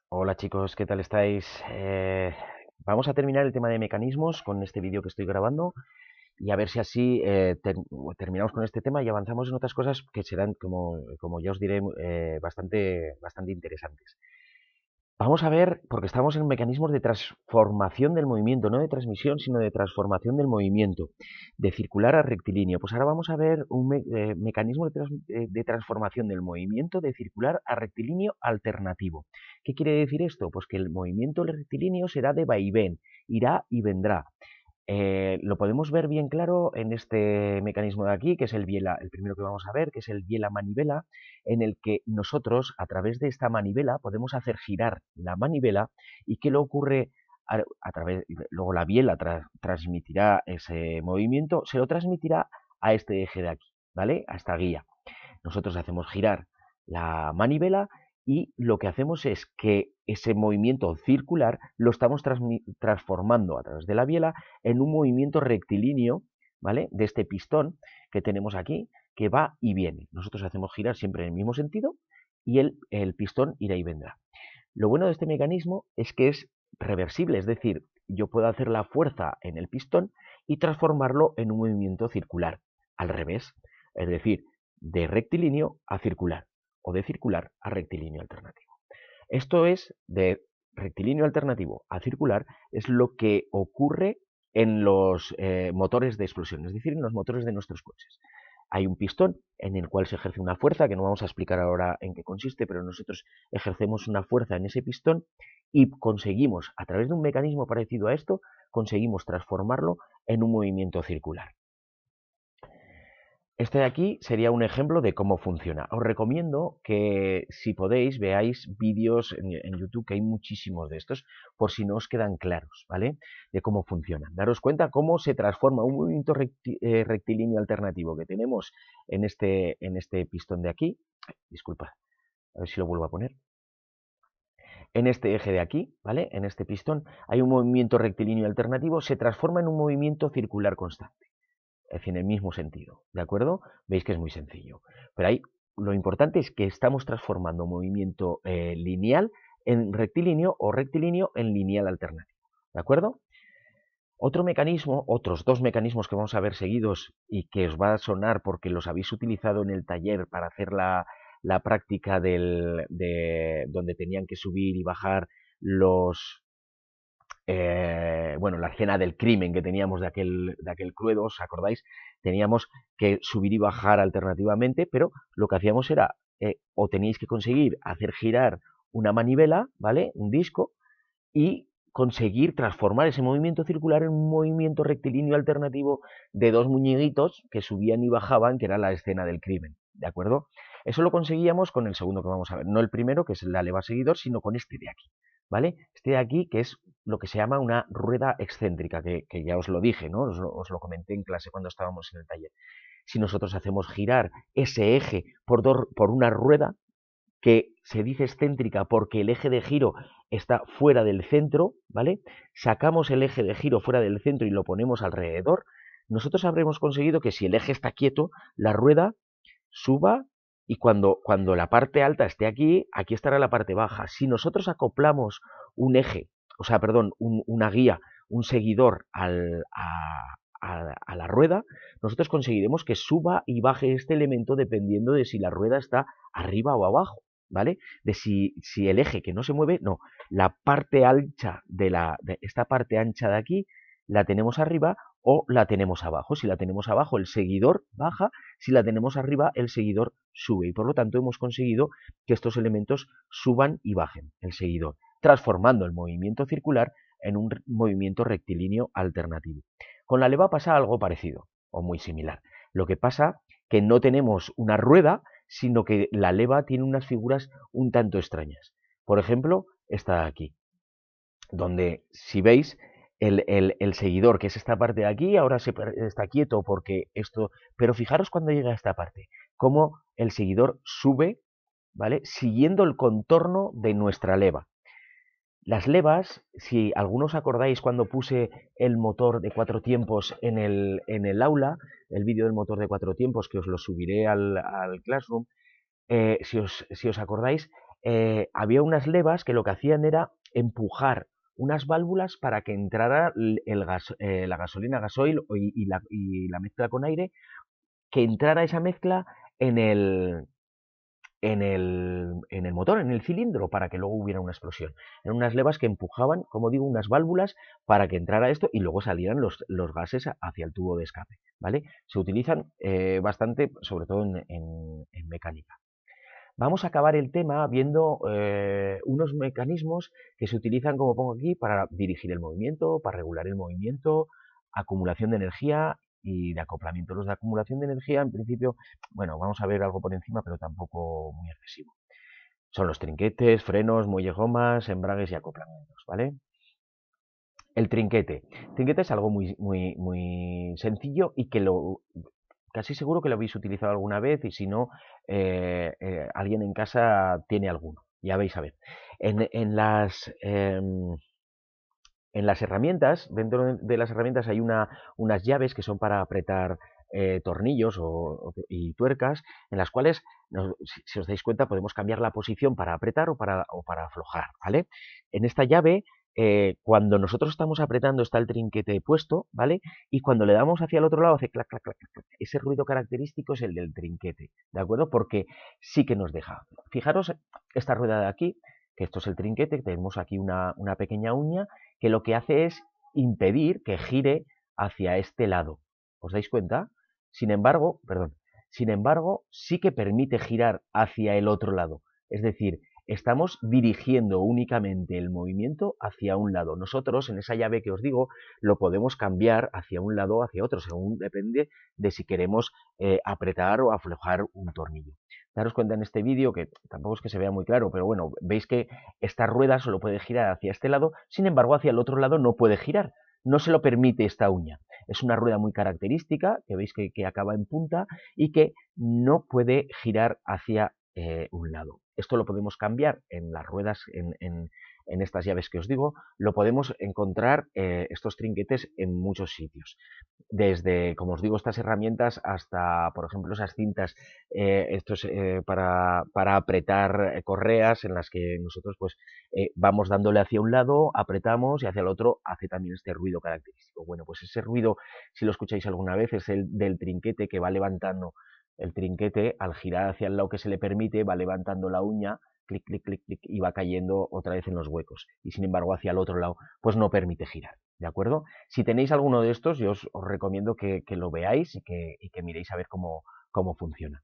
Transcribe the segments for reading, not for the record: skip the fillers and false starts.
Hola chicos, ¿qué tal estáis? Vamos a terminar el tema de mecanismos con este vídeo que estoy grabando y a ver si así terminamos con este tema y avanzamos en otras cosas que serán, como ya os diré, bastante interesantes. Vamos a ver, porque estamos en mecanismos de transformación del movimiento, no de transmisión, sino de transformación del movimiento, de circular a rectilíneo. Pues ahora vamos a ver un mecanismo de transformación del movimiento de circular a rectilíneo alternativo. ¿Qué quiere decir esto? Pues que el movimiento rectilíneo será de vaivén, irá y vendrá. Lo podemos ver bien claro en este mecanismo de aquí, que es el biela, el primero que vamos a ver, que es el biela-manivela, en el que nosotros, a través de esta manivela, podemos hacer girar la manivela y qué le ocurre a través, luego la biela transmitirá ese movimiento, se lo transmitirá a este eje de aquí, ¿vale? A esta guía. Nosotros hacemos girar la manivela y lo que hacemos es que ese movimiento circular lo estamos transformando a través de la biela en un movimiento rectilíneo, ¿vale? De este pistón que tenemos aquí, que va y viene. Nosotros hacemos girar siempre en el mismo sentido y el pistón irá y vendrá. Lo bueno de este mecanismo es que es reversible, es decir, yo puedo hacer la fuerza en el pistón y transformarlo en un movimiento circular, al revés, es decir, de rectilíneo a circular o de circular a rectilíneo alternativo. Esto es de rectilíneo alternativo a circular, es lo que ocurre en los motores de explosión, es decir, en los motores de nuestros coches. Hay un pistón en el cual se ejerce una fuerza, que no vamos a explicar ahora en qué consiste, pero nosotros ejercemos una fuerza en ese pistón y conseguimos, a través de un mecanismo parecido a esto, conseguimos transformarlo en un movimiento circular. Este de aquí sería un ejemplo de cómo funciona. Os recomiendo que, si podéis, veáis vídeos en YouTube, que hay muchísimos de estos, por si no os quedan claros, ¿vale? De cómo funcionan. Daros cuenta cómo se transforma un movimiento rectilíneo alternativo que tenemos en este pistón de aquí. Disculpa, a ver si lo vuelvo a poner. En este eje de aquí, ¿vale? En este pistón hay un movimiento rectilíneo alternativo, se transforma en un movimiento circular constante. Es decir, en el mismo sentido, ¿de acuerdo? Veis que es muy sencillo. Pero ahí lo importante es que estamos transformando movimiento lineal en rectilíneo o rectilíneo en lineal alternativo, ¿de acuerdo? Otro mecanismo, otros dos mecanismos que vamos a ver seguidos y que os va a sonar porque los habéis utilizado en el taller para hacer la práctica de donde tenían que subir y bajar los, bueno, la escena del crimen que teníamos de aquel Cluedo, ¿os acordáis? Teníamos que subir y bajar alternativamente, pero lo que hacíamos era, o teníais que conseguir hacer girar una manivela, ¿vale? Un disco, y conseguir transformar ese movimiento circular en un movimiento rectilíneo alternativo de dos muñequitos que subían y bajaban, que era la escena del crimen, ¿de acuerdo? Eso lo conseguíamos con el segundo que vamos a ver, no el primero, que es la leva seguidor, sino con este de aquí, ¿vale? Este de aquí, que es lo que se llama una rueda excéntrica, que ya os lo dije, ¿no? Os lo comenté en clase cuando estábamos en el taller. Si nosotros hacemos girar ese eje por una rueda, que se dice excéntrica porque el eje de giro está fuera del centro, ¿vale? Sacamos el eje de giro fuera del centro y lo ponemos alrededor, nosotros habremos conseguido que, si el eje está quieto, la rueda suba, y cuando la parte alta esté aquí, aquí estará la parte baja. Si nosotros acoplamos un eje, o sea, perdón, una guía, un seguidor a la rueda, nosotros conseguiremos que suba y baje este elemento dependiendo de si la rueda está arriba o abajo, ¿vale? De si el eje que no se mueve, no, la parte ancha de esta parte ancha de aquí la tenemos arriba o la tenemos abajo. Si la tenemos abajo, el seguidor baja; si la tenemos arriba, el seguidor sube. Y por lo tanto hemos conseguido que estos elementos suban y bajen el seguidor, transformando el movimiento circular en un movimiento rectilíneo alternativo. Con la leva pasa algo parecido o muy similar. Lo que pasa que no tenemos una rueda, sino que la leva tiene unas figuras un tanto extrañas. Por ejemplo, esta de aquí, donde, si veis, el seguidor, que es esta parte de aquí, ahora está quieto porque esto, pero fijaros cuando llega a esta parte, cómo el seguidor sube, ¿vale? Siguiendo el contorno de nuestra leva. Las levas, si algunos acordáis cuando puse el motor de 4 tiempos en el aula, el vídeo del motor de 4 tiempos, que os lo subiré al Classroom, si os acordáis, había unas levas que lo que hacían era empujar unas válvulas para que entrara la gasolina, gasoil y la mezcla con aire, que entrara esa mezcla en el motor, en el cilindro, para que luego hubiera una explosión. Eran unas levas que empujaban, como digo, unas válvulas para que entrara esto y luego salieran los gases hacia el tubo de escape, ¿vale? Se utilizan bastante, sobre todo en mecánica. Vamos a acabar el tema viendo unos mecanismos que se utilizan, como pongo aquí, para dirigir el movimiento, para regular el movimiento, acumulación de energía y de acoplamiento. Los de acumulación de energía, en principio, bueno, vamos a ver algo por encima, pero tampoco muy excesivo. Son los trinquetes, frenos, muelles, gomas, embragues y acoplamientos, ¿vale? El trinquete. El trinquete es algo muy sencillo y que casi seguro que lo habéis utilizado alguna vez y si no, alguien en casa tiene alguno. Ya vais a ver. En, en las, em, en las herramientas, dentro de las herramientas hay unas llaves que son para apretar tornillos y tuercas, en las cuales, si os dais cuenta, podemos cambiar la posición para apretar o para aflojar, ¿vale? En esta llave, cuando nosotros estamos apretando está el trinquete puesto, ¿vale? Y cuando le damos hacia el otro lado hace clac, clac, clac, clac, clac. Ese ruido característico es el del trinquete, ¿de acuerdo? Porque sí que nos deja. Fijaros esta rueda de aquí, que esto es el trinquete, tenemos aquí una pequeña uña que lo que hace es impedir que gire hacia este lado. ¿Os dais cuenta? Sin embargo, perdón, sin embargo, sí que permite girar hacia el otro lado. Es decir, estamos dirigiendo únicamente el movimiento hacia un lado. Nosotros, en esa llave que os digo, lo podemos cambiar hacia un lado o hacia otro, según depende de si queremos apretar o aflojar un tornillo. Daros cuenta en este vídeo, que tampoco es que se vea muy claro, pero bueno, veis que esta rueda solo puede girar hacia este lado, sin embargo hacia el otro lado no puede girar, no se lo permite esta uña. Es una rueda muy característica, que veis que acaba en punta y que no puede girar hacia un lado. Esto lo podemos cambiar en las ruedas, en estas llaves que os digo, lo podemos encontrar estos trinquetes en muchos sitios. Desde, como os digo, estas herramientas hasta, por ejemplo, esas cintas, estos para apretar correas en las que nosotros pues vamos dándole hacia un lado, apretamos y hacia el otro hace también este ruido característico. Bueno, pues ese ruido, si lo escucháis alguna vez, es el del trinquete que va levantando. El trinquete, al girar hacia el lado que se le permite, va levantando la uña, clic, clic, clic, clic, y va cayendo otra vez en los huecos. Y sin embargo, hacia el otro lado, pues no permite girar. ¿De acuerdo? Si tenéis alguno de estos, yo os recomiendo que lo veáis y que miréis a ver cómo funciona.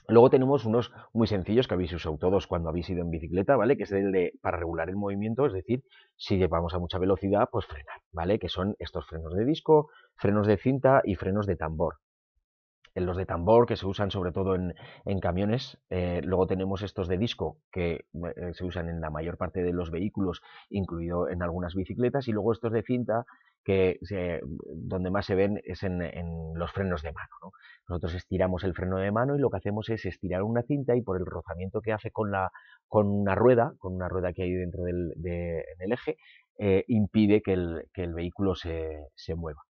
Luego tenemos unos muy sencillos que habéis usado todos cuando habéis ido en bicicleta, ¿vale? Que es el de para regular el movimiento, es decir, si llevamos a mucha velocidad, pues frenar, ¿vale? Que son estos frenos de disco, frenos de cinta y frenos de tambor. En los de tambor, que se usan sobre todo en camiones. Luego tenemos estos de disco, que se usan en la mayor parte de los vehículos, incluido en algunas bicicletas. Y luego estos de cinta, que donde más se ven es en los frenos de mano, ¿no? Nosotros estiramos el freno de mano y lo que hacemos es estirar una cinta y por el rozamiento que hace con una rueda que hay dentro en el eje, impide que el vehículo se mueva.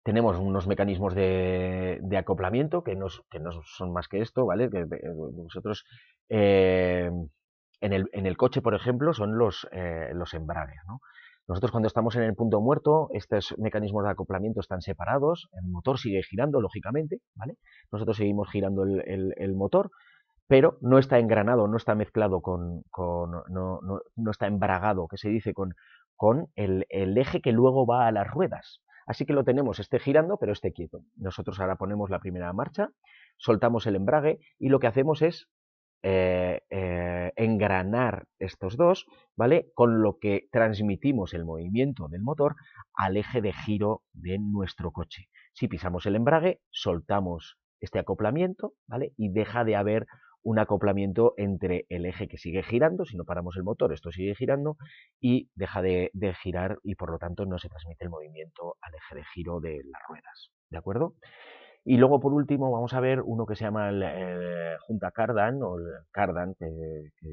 Tenemos unos mecanismos de acoplamiento que no son más que esto, ¿vale? Que nosotros en el coche, por ejemplo, son los embragues, ¿no? Nosotros cuando estamos en el punto muerto, estos mecanismos de acoplamiento están separados, el motor sigue girando, lógicamente, ¿vale? Nosotros seguimos girando el motor, pero no está engranado, no está mezclado no está embragado, que se dice, con el eje que luego va a las ruedas. Así que lo tenemos, esté girando, pero esté quieto. Nosotros ahora ponemos la primera marcha, soltamos el embrague y lo que hacemos es engranar estos dos, ¿vale? Con lo que transmitimos el movimiento del motor al eje de giro de nuestro coche. Si pisamos el embrague, soltamos este acoplamiento, ¿vale? Y deja de haber un acoplamiento entre el eje que sigue girando, si no paramos el motor, esto sigue girando y deja de girar y por lo tanto no se transmite el movimiento al eje de giro de las ruedas, ¿de acuerdo? Y luego por último vamos a ver uno que se llama el Junta Cardan o el Cardan, que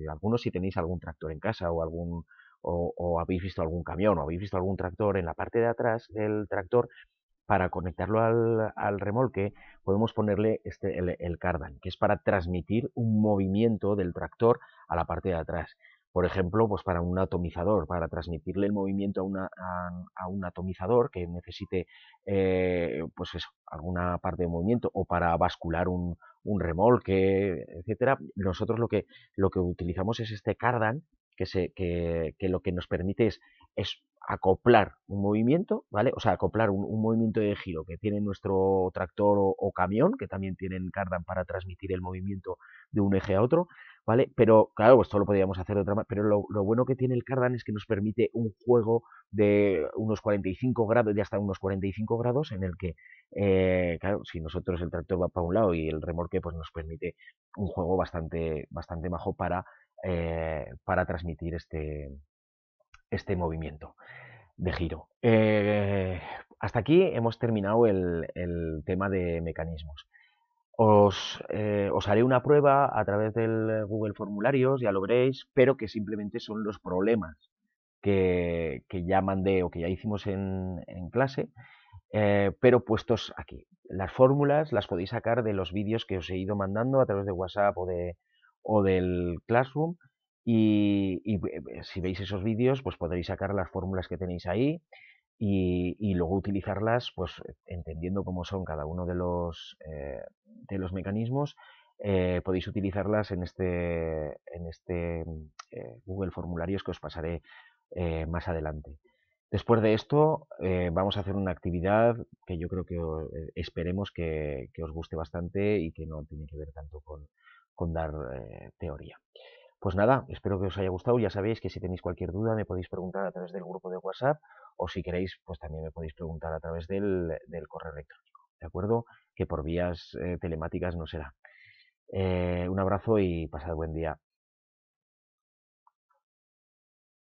algunos si tenéis algún tractor en casa o habéis visto algún camión o habéis visto algún tractor, en la parte de atrás del tractor para conectarlo al remolque, podemos ponerle el cardan, que es para transmitir un movimiento del tractor a la parte de atrás. Por ejemplo, pues para un atomizador, para transmitirle el movimiento a un atomizador que necesite pues eso, alguna parte de movimiento, o para bascular un remolque, etcétera. Nosotros lo que utilizamos es este cardan que lo que nos permite es acoplar un movimiento, ¿vale? O sea, acoplar un movimiento de giro que tiene nuestro tractor o camión, que también tienen cardan para transmitir el movimiento de un eje a otro, ¿vale? Pero claro, esto lo podríamos hacer de otra manera, pero lo bueno que tiene el cardan es que nos permite un juego de unos 45 grados, de hasta unos 45 grados, en el que, claro, si nosotros el tractor va para un lado y el remolque, pues nos permite un juego bastante majo para transmitir este movimiento de giro. Hasta aquí hemos terminado el tema de mecanismos. Os haré una prueba a través del Google Formularios, ya lo veréis, pero que simplemente son los problemas que ya mandé o que ya hicimos en clase, pero puestos aquí. Las fórmulas las podéis sacar de los vídeos que os he ido mandando a través de WhatsApp o del Classroom, y si veis esos vídeos, pues podréis sacar las fórmulas que tenéis ahí y luego utilizarlas, pues entendiendo cómo son cada uno de los mecanismos, podéis utilizarlas en este Google Formularios que os pasaré más adelante. Después de esto, vamos a hacer una actividad que yo creo que esperemos que os guste bastante y que no tiene que ver tanto con dar teoría. Pues nada, espero que os haya gustado. Ya sabéis que si tenéis cualquier duda me podéis preguntar a través del grupo de WhatsApp, o si queréis, pues también me podéis preguntar a través del correo electrónico. ¿De acuerdo? Que por vías telemáticas no será. Un abrazo y pasad buen día.